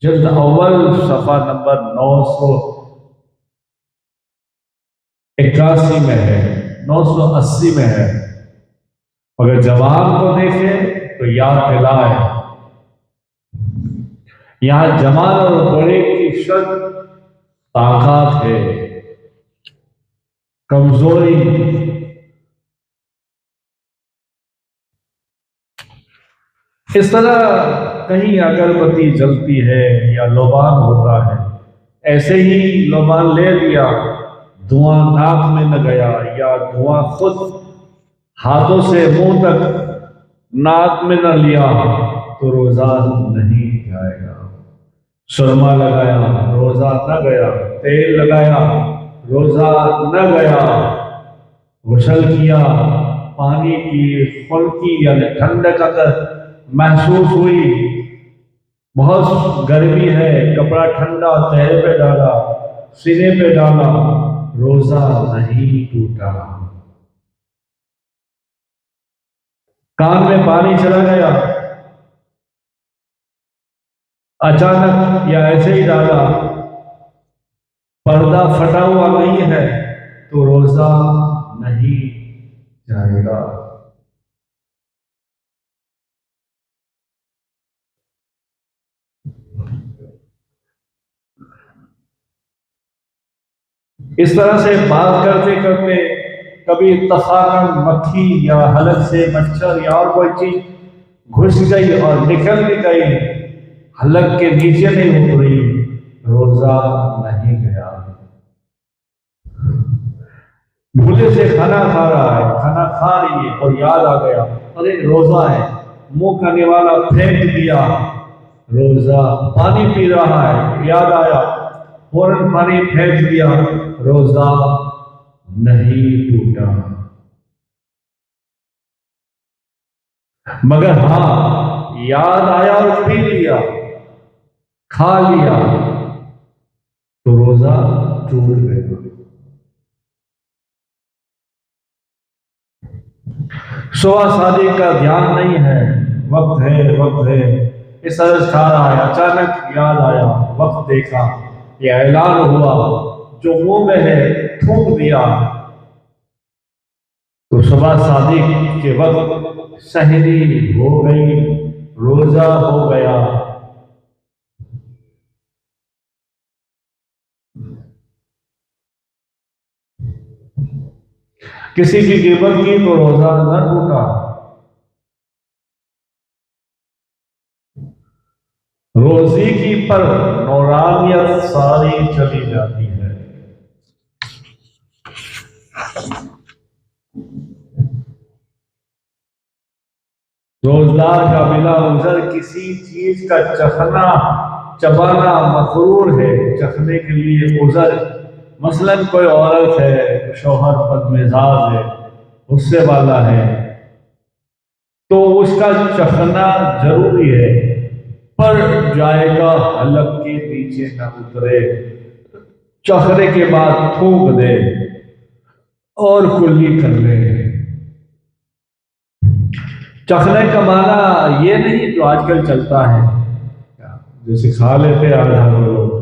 جلد اول صفحہ نمبر 981 میں ہے، 980 میں ہے۔ اگر جوان کو دیکھے تو یاد دلائے۔ یہاں جوان اور بڑے کی شرط طاقت ہے، کمزوری۔ اس طرح کہیں اگربتی جلتی ہے یا لوبان ہوتا ہے، ایسے ہی لوبان لے لیا، دھواں ناک میں نہ گیا یا دھواں خود ہاتھوں سے منہ تک ناک میں نہ لیا تو روزہ نہیں جائے گا۔ سرما لگایا، روزہ نہ گیا، تیل لگایا، روزہ نہ گیا، غسل کیا، پانی کی خنکی یعنی ٹھنڈک اگر محسوس ہوئی بہت گرمی ہے، کپڑا ٹھنڈا چہرے پہ ڈالا، سینے پہ ڈالا، روزہ نہیں ٹوٹا۔ کان میں پانی چلا گیا اچانک یا ایسے ہی ڈالا، پردہ پھٹا ہوا نہیں ہے تو روزہ نہیں جائے گا۔ اس طرح سے بات کرتے کرتے کبھی اتفاقاً مکھی یا حلق سے مچھر یا اور کوئی چیز گھس گئی اور نکل بھی گئی، حلق کے نیچے نہیں اتری، روزہ نہیں گیا۔ بھولے سے کھانا کھا رہا ہے، کھانا کھا رہی ہے اور یاد آ گیا ارے روزہ ہے، منہ کا نوالا پھینک دیا، روزہ۔ پانی پی رہا ہے، یاد آیا، فوراً پانی پھینک دیا، روزہ نہیں ٹوٹا۔ مگر ہاں یاد آیا اور پی لیا، کھا لیا تو روزہ ٹوٹ گیا۔ صبح شادی کا دھیان نہیں ہے، وقت ہے وقت ہے، اس طرح سے کھا رہا ہے، اچانک یاد آیا، وقت دیکھا، یہ اعلان ہوا، جو منہ میں ہے تھوک دیا، تو صبح شادی کے وقت سحری ہو گئی، روزہ ہو گیا۔ کسی کی غیبت کی تو روزہ نہ ٹوٹا، روزی کی پر نورانیت ساری چلی جاتی ہے۔ روزدار کا بلا عذر کسی چیز کا چکھنا چبانا مقرور ہے، چکھنے کے لیے عذر۔ مثلاً کوئی عورت ہے، شوہر بد مزاج ہے، غصے والا ہے، تو اس کا چکھنا ضروری ہے، پر جائے گا حلق کے نیچے نہ اترے، چکھنے کے بعد تھوک دے اور کلی کر لے۔ چکھنے کا معنی یہ نہیں جو آج کل چلتا ہے، جیسے کھا لیتے آدھا لوگ،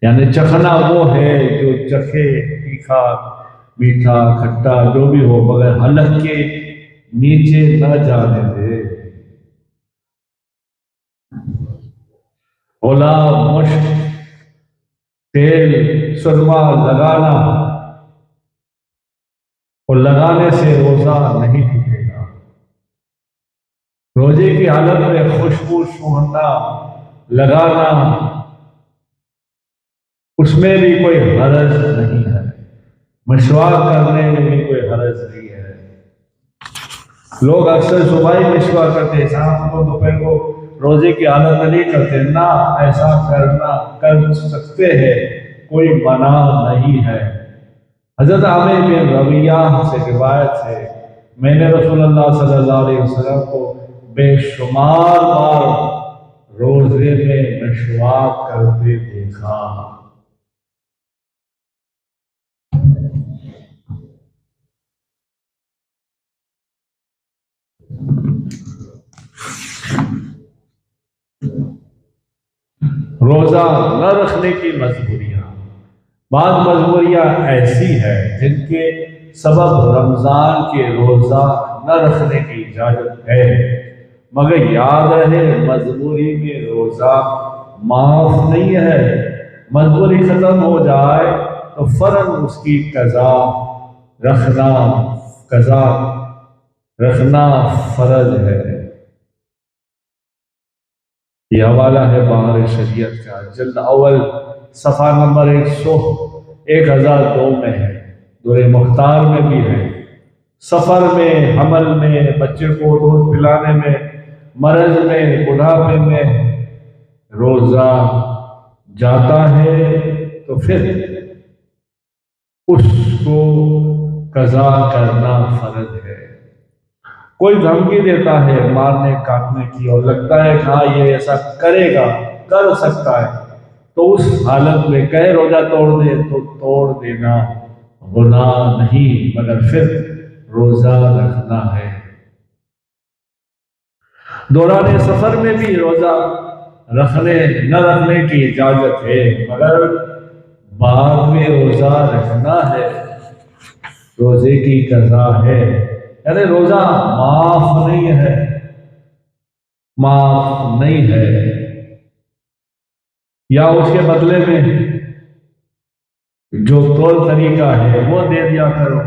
یعنی چکھنا وہ ہے جو چکھے، تیکھا میٹھا کھٹا جو بھی ہو، مگر حلق کے نیچے نہ جانے دے۔ اولا مشک تیل سرما لگانا، اور لگانے سے روزہ نہیں ٹوٹے گا۔ روزے کی حالت میں خوشبو سونگھنا لگانا، اس میں بھی کوئی حرج نہیں ہے، مسواک کرنے میں بھی کوئی حرج نہیں ہے۔ لوگ اکثر صبح ہی مسواک کرتے ہیں، شام کو دوپہر کو روزے کی حالت میں نہیں کرتے، نہ ایسا کرنا کر سکتے ہیں، کوئی منع نہیں ہے۔ حضرت عامر بن ربیعہ سے روایت ہے، میں نے رسول اللہ صلی اللہ علیہ وسلم کو بے شمار بار روزے میں مسواک کرتے دیکھا۔ روزہ نہ رکھنے کی مجبوریاں، بعض مجبوریاں ایسی ہیں جن کے سبب رمضان کے روزہ نہ رکھنے کی اجازت ہے، مگر یاد رہے مجبوری میں روزہ معاف نہیں ہے۔ مجبوری ختم ہو جائے تو فوراً اس کی قضا رکھنا فرض ہے۔ یہ حوالہ ہے بہار شریعت کا، جلد اول صفحہ نمبر 1002 میں ہے، دور مختار میں بھی ہے۔ سفر میں، حمل میں، بچے کو دودھ پلانے میں، مرض میں، بڑھاپے میں روزہ جاتا ہے تو پھر اس کو قضا کرنا فرض ہے۔ کوئی دھمکی دیتا ہے مارنے کاٹنے کی اور لگتا ہے کہ ہاں یہ ایسا کرے گا، کر سکتا ہے، تو اس حالت میں کہے روزہ توڑ دے تو توڑ دینا گناہ نہیں، مگر پھر روزہ رکھنا ہے۔ دوران سفر میں بھی روزہ رکھنے نہ رکھنے کی اجازت ہے، مگر بعد میں روزہ رکھنا ہے، روزے کی قضا ہے، یعنی روزہ معاف نہیں ہے، معاف نہیں ہے، یا اس کے بدلے میں جو طور طریقہ ہے وہ دے دیا کرو۔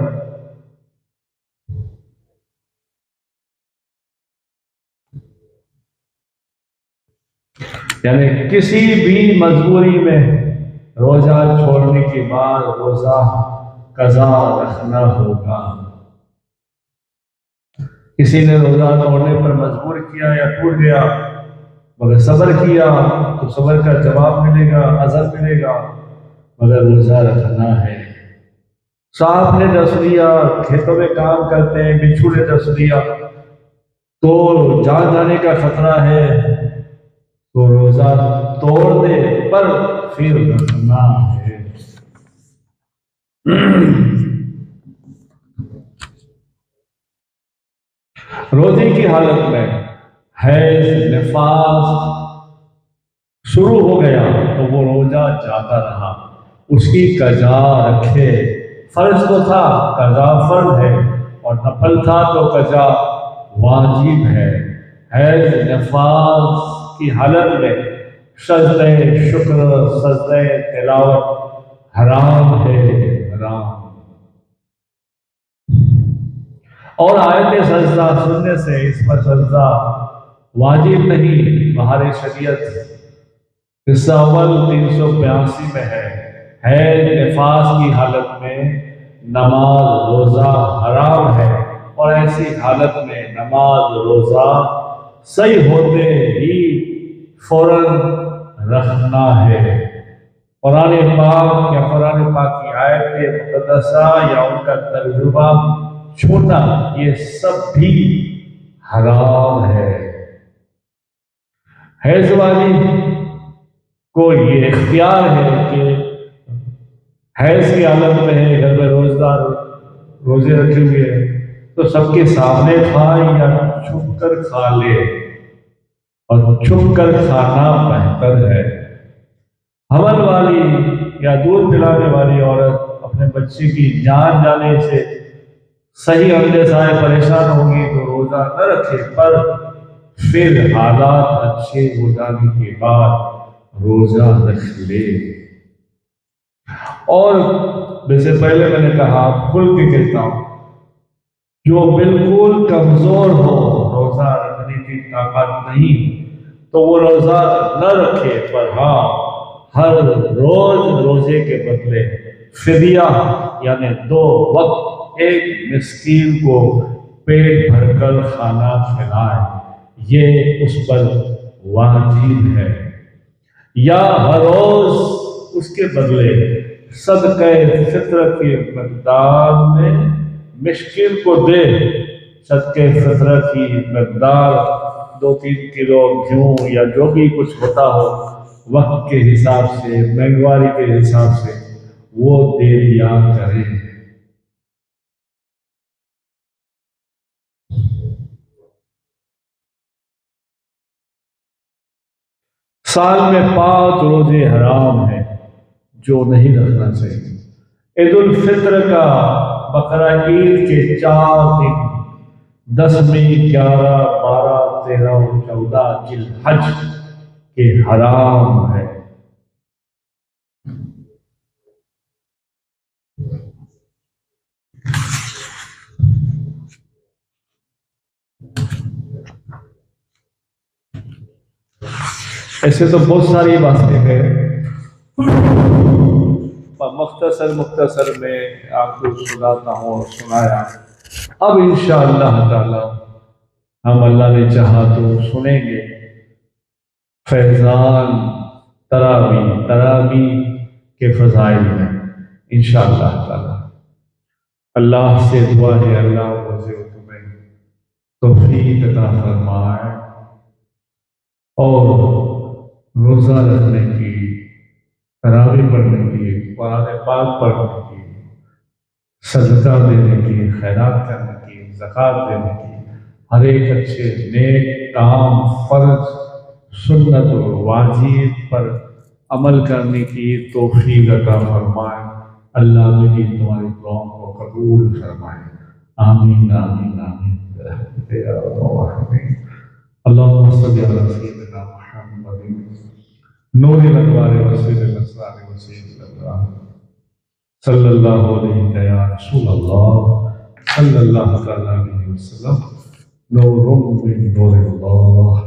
یعنی کسی بھی مجبوری میں روزہ چھوڑنے کے بعد روزہ قضا رکھنا ہوگا۔ کسی نے روزہ توڑنے پر مجبور کیا یا ٹوٹ گیا، مگر صبر کیا تو صبر کا جواب ملے گا، اجر ملے گا، مگر روزہ رکھنا ہے۔ سانپ نے ڈس لیا، کھیتوں میں کام کرتے ہیں بچھو نے ڈس لیا تو جان جانے کا خطرہ ہے، تو روزہ توڑ دے پر پھر رکھنا ہے۔ روزے کی حالت میں حیض نفاس شروع ہو گیا تو وہ روزہ جاتا رہا، اس کی قضا رکھے۔ فرض تو تھا، قضا فرض ہے، اور نفل تھا تو قضا واجب ہے۔ حیض نفاس کی حالت میں سجدہ شکر، سجدہ تلاوت حرام ہے، حرام۔ اور آیت سجدہ سننے سے اس پر سجدہ واجب نہیں، بہار شریعت حصہ اول 382 میں ہے۔ حیض نفاس کی حالت میں نماز روزہ حرام ہے، اور ایسی حالت میں نماز روزہ صحیح ہوتے ہی فوراً رکھنا ہے۔ قرآن پاک یا قرآن پاک کی آیت مقدسہ یا ان کا ترجمہ چھوٹا، یہ سب بھی حرام ہے۔ حیض والی کو یہ اختیار ہے کہ حیض کی حالت میں ہے، گھر میں روزے رکھے ہوئے ہیں، تو سب کے سامنے کھائے یا چھپ کر کھا لے، اور چھپ کر کھانا بہتر ہے۔ حمل والی یا دودھ پلانے والی عورت اپنے بچے کی جان جانے سے صحیح اندیشہ سے پریشان ہوگی تو روزہ نہ رکھے، پر پھر حالات اچھے ہو جانے کے بعد روزہ رکھ لے۔ اور جیسے پہلے میں نے کہا، کھل کے کہتا ہوں، جو بالکل کمزور ہو، روزہ رکھنے کی طاقت نہیں، تو وہ روزہ نہ رکھے، پر ہاں ہر روز روزے کے بدلے فدیہ یعنی 2 وقت ایک مسکین کو پیٹ بھر کر کھانا کھلائے، یہ اس پر واجب ہے۔ یا ہر روز اس کے بدلے صدقہ فطر کی مقدار میں مسکین کو دے۔ صدقہ فطر کی مقدار 2-3 کلو گیہوں یا جو بھی کچھ ہوتا ہو، وقت کے حساب سے، مہنگواری کے حساب سے وہ دے دیا کرے۔ سال میں 5 روزے حرام ہیں جو نہیں رکھنا چاہیے۔ عید الفطر کا، بقرہ عید کے 4 دن 10ویں، 11، 12، 13 اور 14 ذی الحج کے حرام ہے۔ ایسے تو بہت ساری باتیں ہیں، مختصر میں آپ کو سناتا ہوں اور سنایا۔ اب انشاءاللہ تعالی ہم اللہ نے چاہا تو سنیں گے فیضان تراویح کے فضائل میں انشاءاللہ تعالی۔ اللہ سے دعا ہے اللہ مجھے اور تمہیں توفیق عطا فرمائے اور روزہ رکھنے کی، تراویح پڑھنے کی، قرآن پاک پڑھنے کی، صدقہ دینے کی، خیرات کرنے کی، زکوٰۃ دینے کی، ہر ایک اچھے نیک کام، فرض، سنت اور واجب پر عمل کرنے کی توفیق عطا فرمائے۔ اللہ میری تمہاری دعاؤں کو قبول فرمائے، آمین آمین آمین برحمتک یا ارحم الراحمین۔ اللہم صلی علی سیدنا محمد نور الانوار وسیر الاسرار وسیل اللہ صلی اللہ علیہ یا رسول اللہ صلی اللہ علیہ وسلم، نور من نور اللہ۔